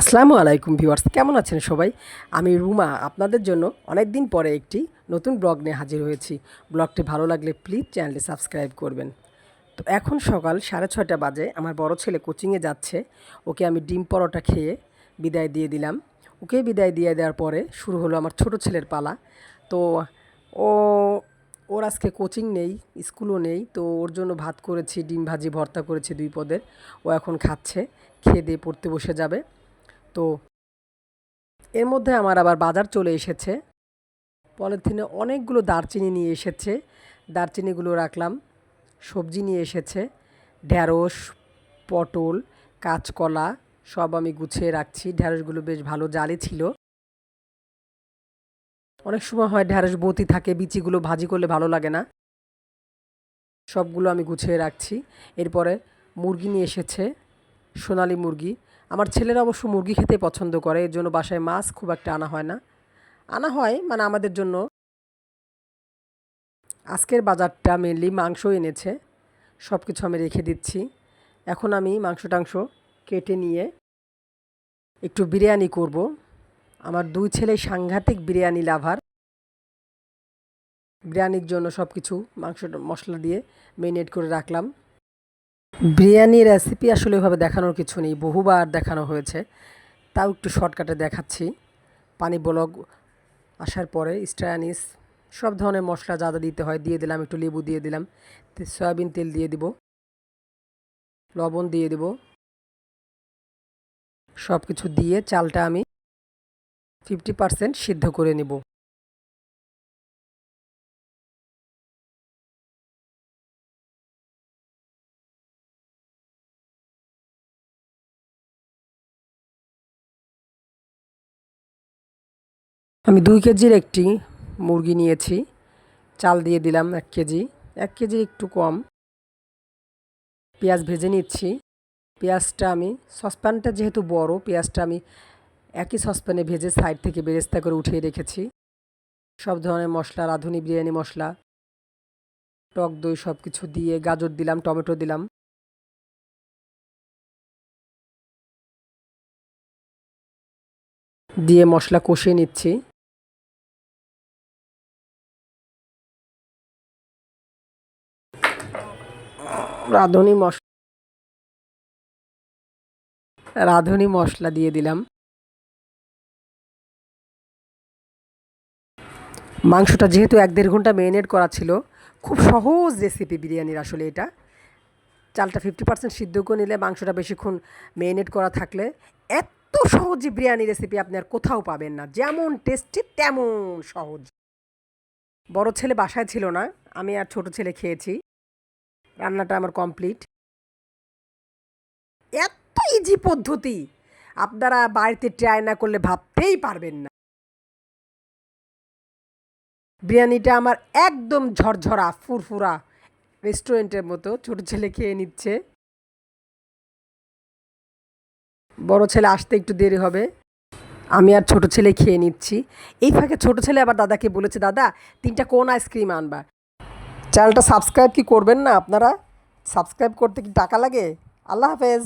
আসসালামু আলাইকুম ভিউয়ার্স, কেমন আছেন সবাই? আমি রুমা আপনাদের জন্য অনেক দিন পরে একটি নতুন ব্লগ নিয়ে হাজির হয়েছি। ব্লগটি ভালো লাগলে প্লিজ চ্যানেলটি সাবস্ক্রাইব করবেন। তো এখন সকাল 6:30 বাজে, আমার বড় ছেলে কোচিংয়ে যাচ্ছে। ওকে আমি ডিম পরোটা খেয়ে বিদায় দিয়ে দিলাম। ওকে বিদায় দিয়ে দেওয়ার পরে শুরু হলো আমার ছোট ছেলের পালা। তো ও ওর আজকে কোচিং নেই, স্কুলও নেই, তো ওর জন্য ভাত করেছি, ডিম ভাজি ভর্তা করেছি 2 পদের। ও এখন খাচ্ছে, খেয়ে দিয়ে পড়তে বসে যাবে। তো এর মধ্যে আমার আবার বাজার চলে এসেছে। পলিথিনে অনেকগুলো দারচিনি নিয়ে এসেছে, দারচিনিগুলো রাখলাম। সবজি নিয়ে এসেছে, ঢ্যাঁড়স, পটল, কাঁচকলা সব আমি গুছিয়ে রাখছি। ঢ্যাঁড়সগুলো বেশ ভালো জালি ছিল। অনেক সময় হয় ঢ্যাঁড়স বতি থাকে, বিচিগুলো ভাজি করলে ভালো লাগে না। সবগুলো আমি গুছিয়ে রাখছি। এরপরে মুরগি নিয়ে এসেছে, সোনালি মুরগি। আমার ছেলেরা অবশ্য মুরগি খেতে পছন্দ করে, এর জন্য বাসায় মাছ খুব একটা আনা হয় না। আনা হয় মানে আমাদের জন্য। আজকের বাজারটা মেনলি মাংস এনেছে, সব কিছু আমি রেখে দিচ্ছি। এখন আমি মাংস টাংস কেটে নিয়ে একটু বিরিয়ানি করব। আমার 2 ছেলে সাংঘাতিক বিরিয়ানি লাভার। বিরিয়ানির জন্য সব কিছু মাংস মশলা দিয়ে মেরিনেট করে রাখলাম। বিরিয়ানির রেসিপি আসলে ওইভাবে দেখানোর কিছু নেই, বহুবার দেখানো হয়েছে, তাও একটু শর্টকাটে দেখাচ্ছি। পানি বলক আসার পরে স্টার অ্যানিস সব ধরনের মশলা যা যা দিতে হয় দিয়ে দিলাম, একটু লেবু দিয়ে দিলাম, সয়াবিন তেল দিয়ে দিব, লবণ দিয়ে দিব। সব কিছু দিয়ে চালটা আমি 50% সিদ্ধ করে নেব। আমি 2 কেজির একটি মুরগি নিয়েছি, চাল দিয়ে দিলাম 1 কেজি, 1 কেজির একটু কম। পেঁয়াজ ভেজে নিচ্ছি। পেঁয়াজটা আমি সসপ্যানটা যেহেতু বড়, পেঁয়াজটা আমি একই সসপ্যানে ভেজে সাইড থেকে বেরেস্তা করে উঠিয়ে রেখেছি। সব ধরনের মশলা, রাঁধুনি বিরিয়ানি মশলা, টক দই সব কিছু দিয়ে, গাজর দিলাম, টমেটো দিলাম, দিয়ে মশলা কষিয়ে নিচ্ছি। রাঁধুনি মশ রাঁধুনি মশলা দিয়ে দিলাম। মাংসটা যেহেতু 1-1.5 ঘন্টা মেরিনেট করা ছিল, খুব সহজ রেসিপি বিরিয়ানির আসলে এটা। চালটা 50% সিদ্ধ করে নিলে, মাংসটা বেশিক্ষণ মেরিনেট করা থাকলে এত সহজে বিরিয়ানি রেসিপি আপনি আর কোথাও পাবেন না। যেমন টেস্টি তেমন সহজ। বড় ছেলে বাসায় ছিল না, আমি আর ছোট ছেলে খেয়েছি। রান্নাটা আমার কমপ্লিট। এত ইজি পদ্ধতি, আপনারা বাড়িতে ট্রাই না করলে ভাবতেই পারবেন না। বিরিয়ানিটা আমার একদম ঝরঝরা ফুরফুরা, রেস্টুরেন্টের মতো। ছোট ছেলে খেয়ে নিচ্ছে, বড় ছেলে আসতে একটু দেরি হবে। আমি আর ছোট ছেলে খেয়ে নিচ্ছি। এই ফাঁকে ছোট ছেলে আবার দাদাকে বলেছে, দাদা 3টা কোন আইসক্রিম আনবা। চ্যানেলটা সাবস্ক্রাইব কি করবেন না আপনারা? সাবস্ক্রাইব করতে কি টাকা লাগে? আল্লাহ হাফেজ।